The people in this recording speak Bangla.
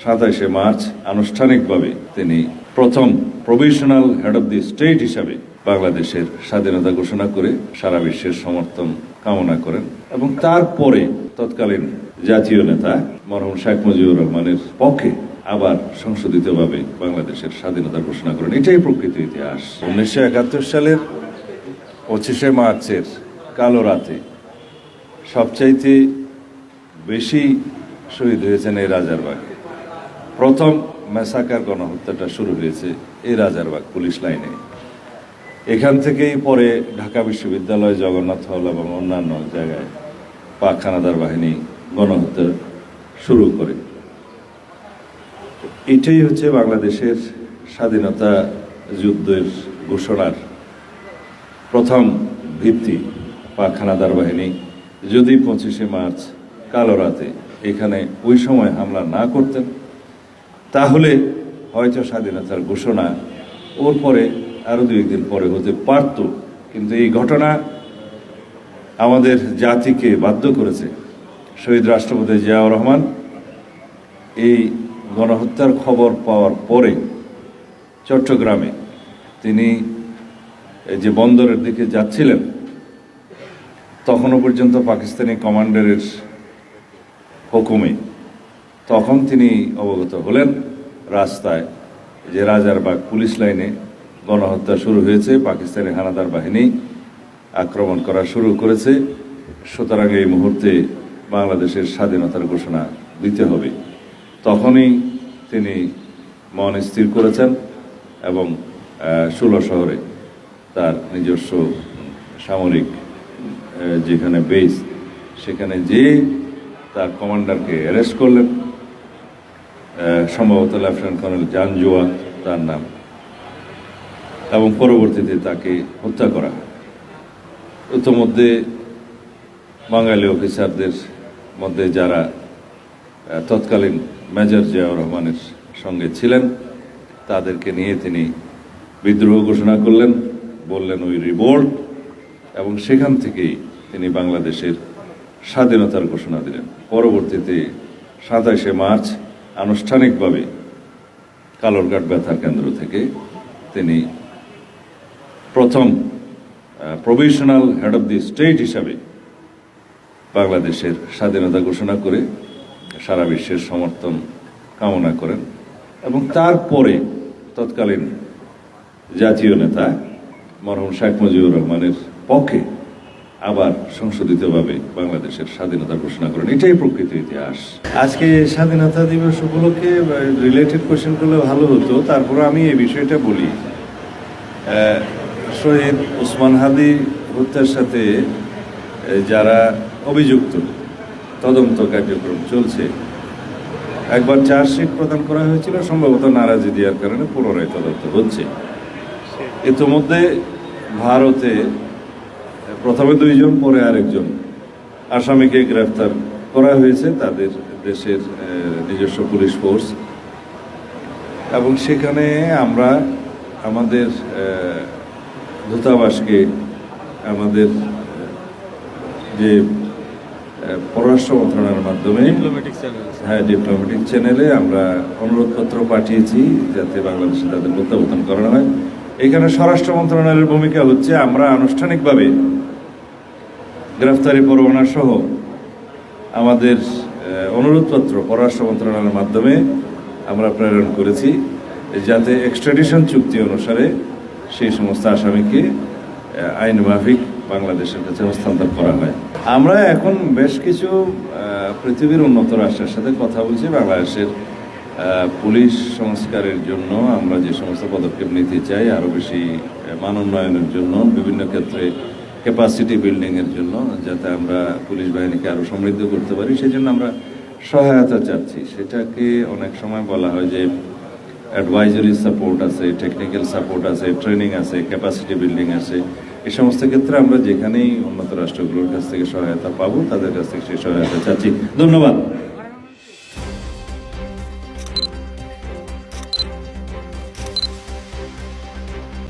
27শে মার্চ আনুষ্ঠানিকভাবে তিনি প্রথম provisional head of the state হিসাবে বাংলাদেশের স্বাধীনতা ঘোষণা করে সারা বিশ্বের সমর্থন কামনা করেন এবং তারপরে তৎকালীন জাতীয় নেতা মরহুম শেখ মুজিবুর রহমানের পক্ষে আবার সংশোধিতভাবে বাংলাদেশের স্বাধীনতা ঘোষণা করেন। এটাই প্রকৃত ইতিহাস। 1971 সালের 25শে মার্চের কালো রাতে সবচাইতে বেশি শহীদ হয়েছেন এই রাজারবাগে। প্রথম ম্যাসাকার গণহত্যাটা শুরু হয়েছে এই রাজারবাগ পুলিশ লাইনে। এখান থেকেই পরে ঢাকা বিশ্ববিদ্যালয়, জগন্নাথ হল এবং অন্যান্য জায়গায় পাক হানাদার বাহিনী গণহত্যা শুরু করে। এটাই হচ্ছে বাংলাদেশের স্বাধীনতা যুদ্ধের ঘোষণার প্রথম ভিত্তি। পাক হানাদার বাহিনী যদি 25শে মার্চ কালো রাতে এখানে ওই সময় হামলা না করতেন তাহলে হয়তো স্বাধীনতার ঘোষণা ওর পরে আরো 2 দিন পরে হতে পারত। কিন্তু এই ঘটনা আমাদের জাতিকে বাধ্য করেছে। শহীদ রাষ্ট্রপতি জিয়াউর রহমান এই গণহত্যার খবর পাওয়ার পরে চট্টগ্রামে তিনি যে বন্দরের দিকে যাচ্ছিলেন, তখনও পর্যন্ত পাকিস্তানি কমান্ডারের হুকুমে তখন তিনি অবগত হলেন রাস্তায় যে রাজারবাগ পুলিশ লাইনে গণহত্যা শুরু হয়েছে, পাকিস্তানি হানাদার বাহিনী আক্রমণ করা শুরু করেছে। সুতরাং এই মুহূর্তে বাংলাদেশের স্বাধীনতার ঘোষণা দিতে হবে। তখনই তিনি মন স্থির করেছেন এবং 16 শহরে তার নিজস্ব সামরিক যেখানে বেস সেখানে যে তার কমান্ডারকে অ্যারেস্ট করলেন, সম্ভবত লেফটেন্যান্ট কর্নেল জানজোয়া তার নাম, এবং পরবর্তীতে তাকে হত্যা করা হয়। ইতোমধ্যে বাঙালি অফিসারদের মধ্যে যারা তৎকালীন মেজর জিয়াউর রহমানের সঙ্গে ছিলেন তাদেরকে নিয়ে তিনি বিদ্রোহ ঘোষণা করলেন, বললেন ওই রিভোল্ট, এবং সেখান থেকেই তিনি বাংলাদেশের স্বাধীনতার ঘোষণা দিলেন। পরবর্তীতে 27শে মার্চ আনুষ্ঠানিকভাবে কালুরঘাট বেতার কেন্দ্র থেকে তিনি প্রথম provisional head of the state হিসাবে বাংলাদেশের স্বাধীনতা ঘোষণা করে সারা বিশ্বের সমর্থন কামনা করেন এবং তারপরে তৎকালীন জাতীয় নেতা মরহুম শেখ মুজিবুর রহমানের পক্ষে আবার সংশোধিতভাবে বাংলাদেশের স্বাধীনতা ঘোষণা করেন। এটাই প্রকৃত ইতিহাস। আজকে স্বাধীনতা দিবস উপলক্ষে রিলেটেড কোয়েশ্চেনগুলো ভালো হতো, তারপরে আমি এই বিষয়টা বলি। শহীদ ওসমান হাদি হত্যার সাথে যারা অভিযুক্ত, তদন্ত কার্যক্রম চলছে। একবার চার্জশিট প্রদান করা হয়েছিল, সম্ভবত নারাজি দেওয়ার কারণে পুনরায় তদন্ত হচ্ছে। ইতিমধ্যে ভারতে প্রথমে 2 জন, পরে আরেকজন আসামিকে গ্রেফতার করা হয়েছে তাদের দেশের নিজস্ব পুলিশ ফোর্স, এবং সেখানে আমরা আমাদের দূতাবাসকে আমাদের যে পররাষ্ট্র মন্ত্রণালয়ের মাধ্যমে ডিপ্লোম্যাটিক চ্যানেলে আমরা অনুরোধপত্র পাঠিয়েছি যাতে বাংলাদেশে তাদের প্রত্যাবর্তন করানো হয়। এখানে স্বরাষ্ট্র মন্ত্রণালয়ের ভূমিকা হচ্ছে আমরা আনুষ্ঠানিকভাবে গ্রেফতারি পরোয়ানা সহ আমাদের অনুরোধপত্র পররাষ্ট্র মন্ত্রণালয়ের মাধ্যমে আমরা প্রেরণ করেছি যাতে এক্সট্রাডিশন চুক্তি অনুসারে সেই সমস্ত আসামিকে আইন মাফিক বাংলাদেশের কাছে হস্তান্তর করা হয়। আমরা এখন বেশ কিছু পৃথিবীর উন্নত রাষ্ট্রের সাথে কথা বলছি বাংলাদেশের পুলিশ সংস্কারের জন্য। আমরা যে সমস্ত পদক্ষেপ নিতে চাই আরও বেশি মান উন্নয়নের জন্য, বিভিন্ন ক্ষেত্রে ক্যাপাসিটি বিল্ডিংয়ের জন্য, যাতে আমরা পুলিশ বাহিনীকে আরও সমৃদ্ধ করতে পারি, সেই জন্য আমরা সহায়তা চাচ্ছি। সেটাকে অনেক সময় বলা হয় যে অ্যাডভাইজারি সাপোর্ট আছে, টেকনিক্যাল সাপোর্ট আছে, ট্রেনিং আছে, ক্যাপাসিটি বিল্ডিং আছে। এই সমস্ত ক্ষেত্রে আমরা যেখানেই উন্নত রাষ্ট্রগুলোর কাছ থেকে সহায়তা পাবো তাদের কাছ থেকে সেই সহায়তা চাচ্ছি। ধন্যবাদ।